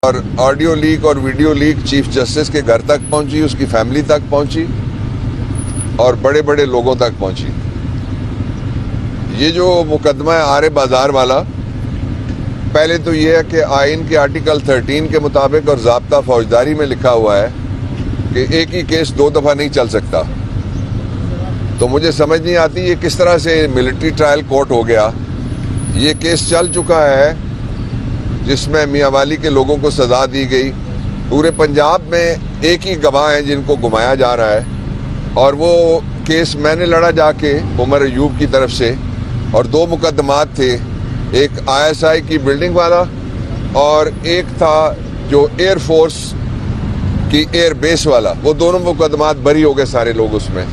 और audio leak और video leak chief justice के घर तक पहुंची, उसकी फैमिली तक पहुंची और बड़े बड़े लोगों तक पहुंची। ये जो मुकदमा है आरे बाजार वाला, पहले तो ये है कि आइन के आर्टिकल 13 के मुताबिक और ज़ाब्ता फौजदारी में लिखा हुआ है कि एक ही केस 2 दफ़ा नहीं चल सकता। तो मुझे समझ नहीं आती ये किस तरह से मिलिट्री ट्रायल कोर्ट हो गया। ये केस चल चुका है जिसमें मियां वाली के लोगों को सज़ा दी गई। पूरे पंजाब में एक ही गवाह हैं जिनको घुमाया जा रहा है और वो केस मैंने लड़ा जाके उमर अयूब की तरफ से, और 2 मुकदमात थे, एक ISI की बिल्डिंग वाला और एक था जो एयरफोर्स की एयर बेस वाला। वो दोनों मुकदमात बरी हो गए सारे लोग उसमें।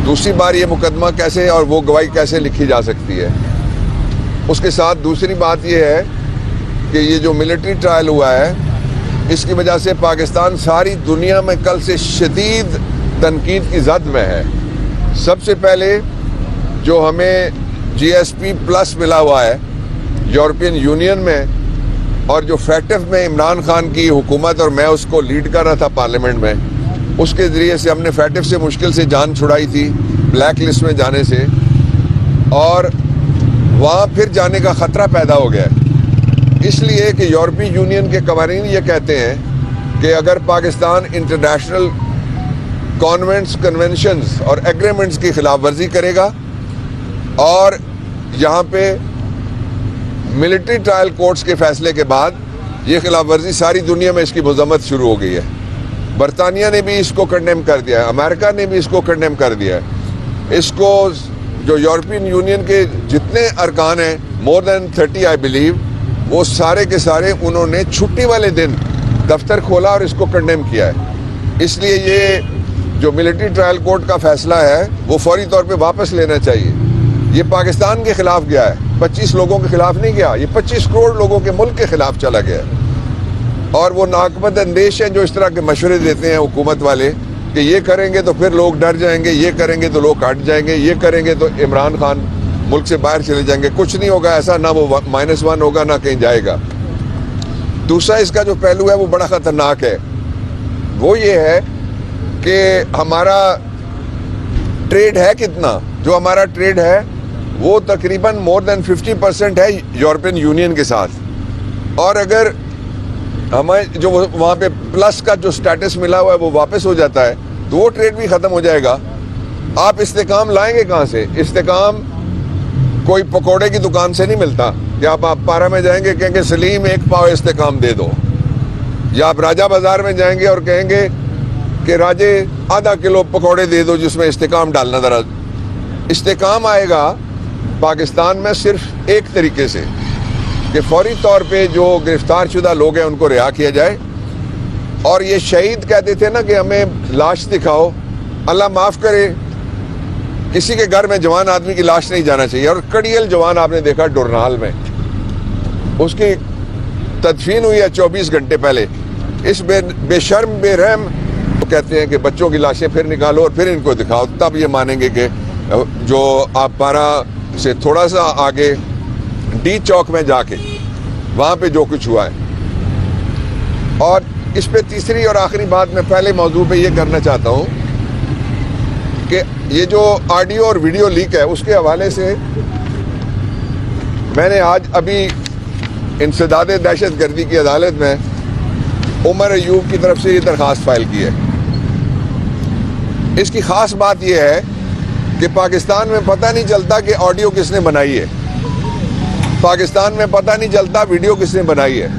दूसरी बार ये मुकदमा कैसे और वो गवाही कैसे लिखी जा सकती है। उसके साथ दूसरी बात ये है कि ये जो मिलिट्री ट्रायल हुआ है इसकी वजह से पाकिस्तान सारी दुनिया में कल से शदीद तनकीद की जद में है। सबसे पहले जो हमें GSP प्लस मिला हुआ है यूरोपियन यूनियन में, और जो फैक्टिव में इमरान खान की हुकूमत और मैं उसको लीड कर रहा था पार्लियामेंट में, उसके ज़रिए से हमने फैक्टिव से मुश्किल से जान छुड़ाई थी ब्लैक लिस्ट में जाने से, और वहाँ फिर जाने का ख़तरा पैदा हो गया है। इसलिए कि यूरोपीय यूनियन के कवानीन ये कहते हैं कि अगर पाकिस्तान इंटरनेशनल कॉन्वेंट्स, कन्वेंशंस और एग्रीमेंट्स की खिलाफ वर्जी करेगा और यहाँ पे मिलिट्री ट्रायल कोर्ट्स के फैसले के बाद ये खिलाफ वर्जी सारी दुनिया में इसकी मजम्मत शुरू हो गई है। बरतानिया ने भी इसको कंडेम कर दिया है, अमेरिका ने भी इसको कंडेम कर दिया है। इसको जो यूरोपियन यूनियन के जितने अरकान हैं, मोर देन 30 आई बिलीव, वो सारे के सारे उन्होंने छुट्टी वाले दिन दफ्तर खोला और इसको कंडेम किया है। इसलिए ये जो मिलिट्री ट्रायल कोर्ट का फैसला है वो फौरी तौर पे वापस लेना चाहिए। ये पाकिस्तान के खिलाफ गया है, 25 लोगों के खिलाफ नहीं गया, ये 25 करोड़ लोगों के मुल्क के खिलाफ चला गया। और वो नाकबद अंदेश हैं जो इस तरह के मशवरे देते हैं हुकूमत वाले कि ये करेंगे तो फिर लोग डर जाएंगे, ये करेंगे तो लोग हट जाएंगे, ये करेंगे तो इमरान खान मुल्क से बाहर चले जाएंगे। कुछ नहीं होगा ऐसा, ना वो -1 होगा ना कहीं जाएगा। दूसरा इसका जो पहलू है वो बड़ा ख़तरनाक है, वो ये है कि हमारा ट्रेड है कितना। जो हमारा ट्रेड है वो तकरीबन मोर देन 50% है यूरोपियन यूनियन के साथ, और अगर हमें जो वहाँ पे प्लस का जो स्टेटस मिला हुआ है वो वापस हो जाता है तो वो ट्रेड भी ख़त्म हो जाएगा। आप इस्तेकाम लाएंगे कहाँ से? इस्तेकाम कोई पकोड़े की दुकान से नहीं मिलता कि आप पारा में जाएंगे कहेंगे सलीम 1 पाव इस्तेकाम दे दो, या आप राजा बाजार में जाएंगे और कहेंगे कि राजे आधा किलो पकोड़े दे दो जिसमें इस्तेकाम डालना। ज़रा इस्तेकाम आएगा पाकिस्तान में सिर्फ एक तरीके से कि फौरी तौर पे जो गिरफ्तार शुदा लोग हैं उनको रिहा किया जाए। और ये शहीद कहते थे ना कि हमें लाश दिखाओ, अल्लाह माफ़ करे किसी के घर में जवान आदमी की लाश नहीं जाना चाहिए। और कड़ियल जवान आपने देखा डोरनाल में, उसकी तदफीन हुई है 24 घंटे पहले। इस बेशर्म बेरहम तो कहते हैं कि बच्चों की लाशें फिर निकालो और फिर इनको दिखाओ, तब ये मानेंगे कि जो आप पारा से थोड़ा सा आगे डी चौक में जाके वहाँ पे जो कुछ हुआ है। और इस पे तीसरी और आखिरी बात मैं पहले मौजू पे ये करना चाहता हूँ कि ये जो ऑडियो और वीडियो लीक है उसके हवाले से मैंने आज अभी इंसदाद दहशत गर्दी की अदालत में उमर अयूब की तरफ से ये दरख्वास्त फाइल की है। इसकी ख़ास बात यह है कि पाकिस्तान में पता नहीं चलता कि ऑडियो किसने बनाई है, पाकिस्तान में पता नहीं चलता वीडियो किसने बनाई है।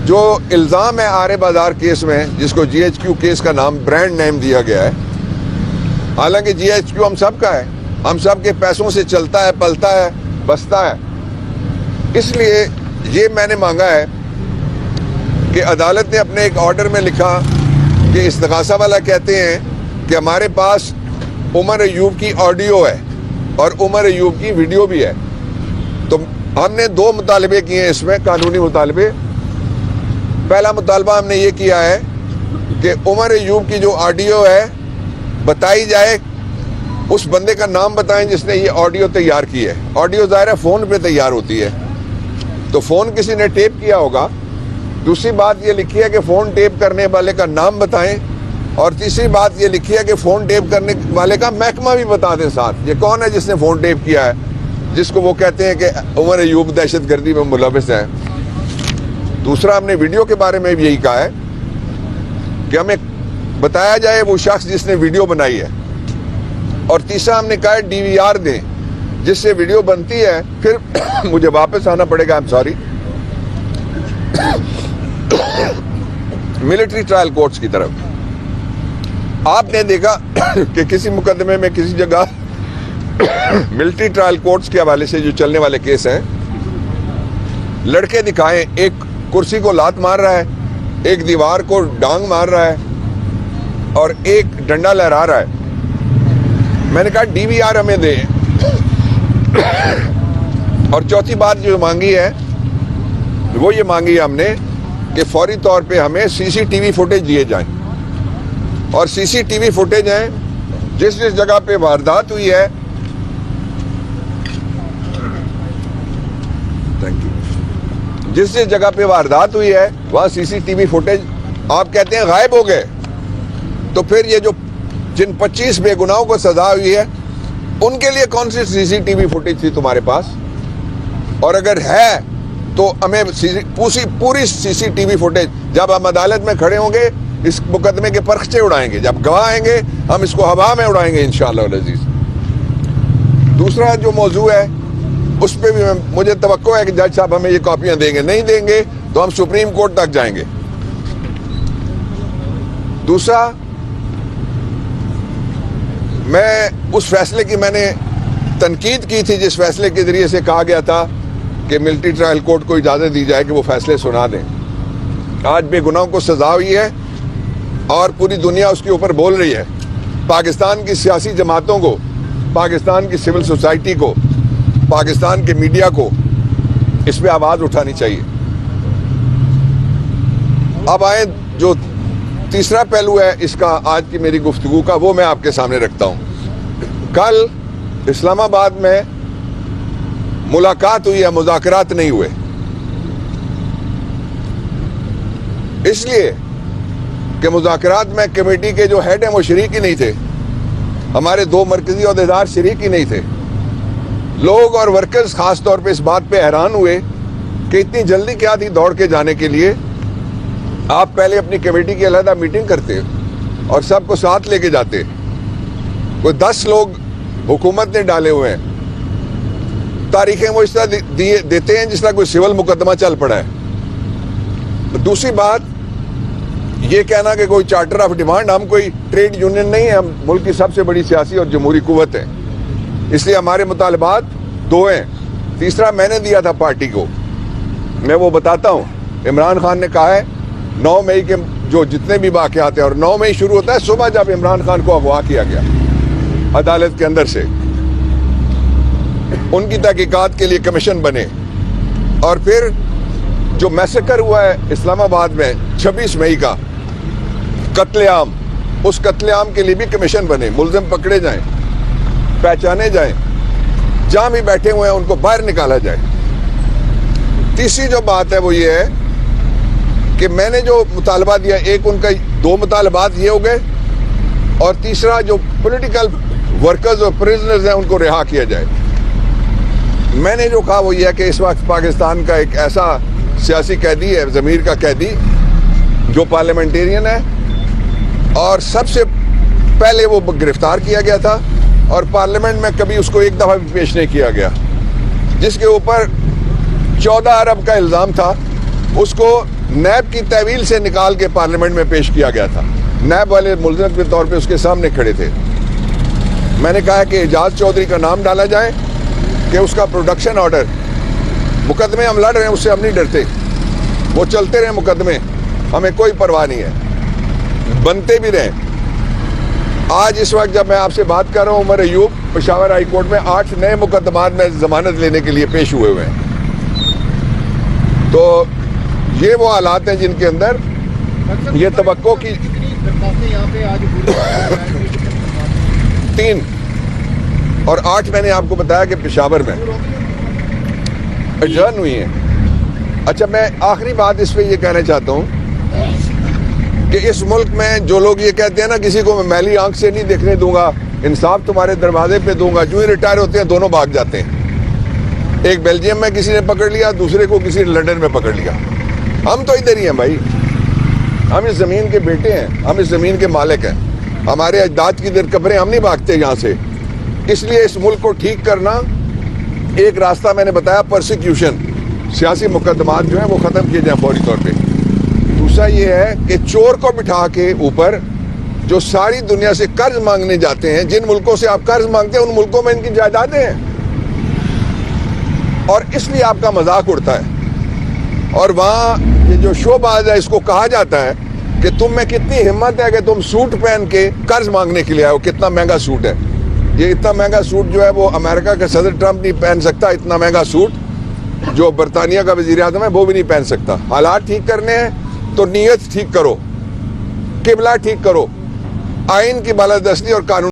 जो इल्ज़ाम है आरे बाजार केस में, जिसको GHQ केस का नाम ब्रांड नेम दिया गया है, हालांकि GHQ हम सब का है, हम सब के पैसों से चलता है, पलता है, बसता है। इसलिए ये मैंने मांगा है कि अदालत ने अपने एक ऑर्डर में लिखा कि इस्तग़ासा वाला कहते हैं कि हमारे पास उमर अयूब की ऑडियो है और उमर अयूब की वीडियो भी है। तो हमने 2 मुतालबे किए हैं इसमें, कानूनी मुतालबे। पहला मुतालबा हमने ये किया है कि उमर अयूब की जो ऑडियो है बताई जाए, उस बंदे का नाम बताएं जिसने ये ऑडियो तैयार की है। ऑडियो ज़ाहिर है फ़ोन पे तैयार होती है, तो फ़ोन किसी ने टेप किया होगा दूसरी बात ये लिखी है कि फ़ोन टेप करने वाले का नाम बताएं, और तीसरी बात ये लिखी है कि फ़ोन टेप करने वाले का महकमा भी बता दें साथ। ये कौन है जिसने फ़ोन टेप किया है, जिसको वो कहते हैं कि उमर अयूब दहशतगर्दी में मुलविस है। दूसरा, हमने वीडियो के बारे में भी यही कहा है कि हमें बताया जाए वो शख्स जिसने वीडियो बनाई है, और तीसरा हमने कहा है DVR दें जिससे वीडियो बनती है, फिर मुझे वापस आना पड़ेगा, I am sorry, military trial courts की तरफ। आपने देखा कि किसी मुकदमे में किसी जगह मिलिट्री ट्रायल कोर्ट्स के हवाले से जो चलने वाले केस हैं, लड़के दिखाएं, एक कुर्सी को लात मार रहा है, एक दीवार को डांग मार रहा है और एक डंडा लहरा रहा है। मैंने कहा DVR हमें दे। और चौथी बात जो मांगी है वो ये मांगी है हमने कि फौरी तौर पे हमें CCTV फुटेज दिए जाएं, और CCTV फुटेज हैं जिस जिस जगह पे वारदात हुई है, थैंक यू, जिस जिस जगह पे वारदात हुई है वहाँ CCTV फुटेज आप कहते हैं गायब हो गए, तो फिर ये जो जिन 25 बेगुनाहों को सजा हुई है उनके लिए कौन सी CCTV फुटेज थी तुम्हारे पास? और अगर है तो हमें पूरी CCTV फुटेज, जब हम अदालत में खड़े होंगे इस मुकदमे के परखचे उड़ाएंगे, जब गवाह आएंगे हम इसको हवा में उड़ाएंगे इंशाअल्लाह अज़ीज़। दूसरा जो मौजू है उस पर भी मुझे तवक्को है कि जज साहब हमें ये कॉपियां देंगे, नहीं देंगे तो हम सुप्रीम कोर्ट तक जाएंगे। दूसरा, मैं उस फैसले की मैंने तनकीद की थी जिस फैसले के जरिए से कहा गया था कि मिलिट्री ट्रायल कोर्ट को इजाज़त दी जाए कि वो फैसले सुना दें। आज बेगुनाहों को सजा हुई है और पूरी दुनिया उसके ऊपर बोल रही है। पाकिस्तान की सियासी जमातों को, पाकिस्तान की सिविल सोसाइटी को, पाकिस्तान के मीडिया को इस पर आवाज़ उठानी चाहिए। अब आए जो तीसरा पहलू है इसका, आज की मेरी गुफ्तगू का, वो मैं आपके सामने रखता हूँ। कल इस्लामाबाद में मुलाकात हुई है, मुज़ाकरात नहीं हुए, इसलिए कि मुज़ाकरात में कमेटी के जो हेड हैं वो शरीक ही नहीं थे, हमारे 2 मरकजी ओहदेदार शरीक ही नहीं थे। लोग और वर्कर्स खास तौर पे इस बात पे हैरान हुए कि इतनी जल्दी क्या थी दौड़ के जाने के लिए। आप पहले अपनी कमेटी की अलहदा मीटिंग करते और सबको साथ लेके जाते। कोई 10 लोग हुकूमत ने डाले हुए हैं, तारीखें वो इस तरह देते हैं जिस तरह कोई सिविल मुकदमा चल पड़ा है। दूसरी बात, ये कहना कि कोई चार्टर ऑफ डिमांड, हम कोई ट्रेड यूनियन नहीं है, हम मुल्क की सबसे बड़ी सियासी और जमहूरी कुव्वत है, इसलिए हमारे मुतालबात 2 हैं। तीसरा मैंने दिया था पार्टी को, मैं वो बताता हूँ। इमरान खान ने कहा है 9 मई के जो जितने भी वाक़यात हैं, और 9 मई शुरू होता है सुबह जब इमरान खान को अगवा किया गया अदालत के अंदर से, उनकी तहकीकात के लिए कमीशन बने, और फिर जो मैसेकर हुआ है इस्लामाबाद में 26 मई का कत्लेआम, उस कत्लेआम के लिए भी कमीशन बने, मुलजिम पकड़े जाएं, पहचाने जाएं, जहां भी बैठे हुए हैं उनको बाहर निकाला जाए। तीसरी जो बात है वो ये है कि मैंने जो मुतालबा दिया, एक उनका 2 मुतालबात ये हो गए, और तीसरा जो पॉलिटिकल वर्कर्स और प्रिजनर्स हैं उनको रिहा किया जाए। मैंने जो कहा वो ये है कि इस वक्त पाकिस्तान का एक ऐसा सियासी कैदी है, ज़मीर का कैदी, जो पार्लियामेंटेरियन है, और सबसे पहले वो गिरफ्तार किया गया था और पार्लियामेंट में कभी उसको एक दफ़ा भी पेश नहीं किया गया, जिसके ऊपर 14 अरब का इल्ज़ाम था। उसको नैब की तहवील से निकाल के पार्लियामेंट में पेश किया गया था। नैब वाले मुल्ज़िम के तौर पे उसके सामने खड़े थे। मैंने कहा कि एजाज चौधरी का नाम डाला जाए कि उसका प्रोडक्शन ऑर्डर, मुकदमे हम लड़ रहे हैं उससे हम नहीं डरते, वो चलते रहे मुकदमे, हमें कोई परवाह नहीं है, बनते भी रहे। आज इस वक्त जब मैं आपसे बात कर रहा हूँ, उमर अयूब पेशावर हाई कोर्ट में 8 नए मुकदमात में जमानत लेने के लिए पेश हुए हुए हैं। तो ये वो हालात हैं जिनके अंदर ये तवक्को की 3 और 8 मैंने आपको बताया कि पेशावर में एडजर्न हुई हैं। अच्छा, मैं आखिरी बात इस पे ये कहना चाहता हूँ कि इस मुल्क में जो लोग ये कहते हैं ना, किसी को मैं मैली आंख से नहीं देखने दूंगा, इंसाफ तुम्हारे दरवाजे पे दूंगा, जो ही रिटायर होते हैं दोनों भाग जाते हैं। एक बेल्जियम में किसी ने पकड़ लिया, दूसरे को किसी ने लंदन में पकड़ लिया। हम तो इधर ही हैं भाई, हम इस जमीन के बेटे हैं, हम इस जमीन के मालिक हैं। हमारे अजदाद की इधर कब्रें, हम नहीं भागते यहाँ से। इसलिए इस मुल्क को ठीक करना, एक रास्ता मैंने बताया, परसिक्यूशन, सियासी मुकदमात जो है वो ख़त्म किए जाए फौरी तौर पे। दूसरा ये है कि चोर को बिठा के ऊपर जो सारी दुनिया से कर्ज मांगने जाते हैं, जिन मुल्कों से आप कर्ज मांगते हैं उन मुल्कों में इनकी जायदादें हैं, और इसलिए आपका मजाक उड़ता है। और वहाँ ये जो शोबाज है, इसको कहा जाता है कि तुम में कितनी हिम्मत है कि तुम सूट पहन के कर्ज मांगने के लिए आए हो। कितना महंगा सूट है ये, इतना महंगा सूट जो है वो अमेरिका का सदर ट्रंप नहीं पहन सकता, इतना महंगा सूट जो बरतानिया का वजीर आज़म है वो भी नहीं पहन सकता। हालात ठीक करने हैं तो नीयत ठीक करो, किबला ठीक करो, आइन की बालादस्ती और कानून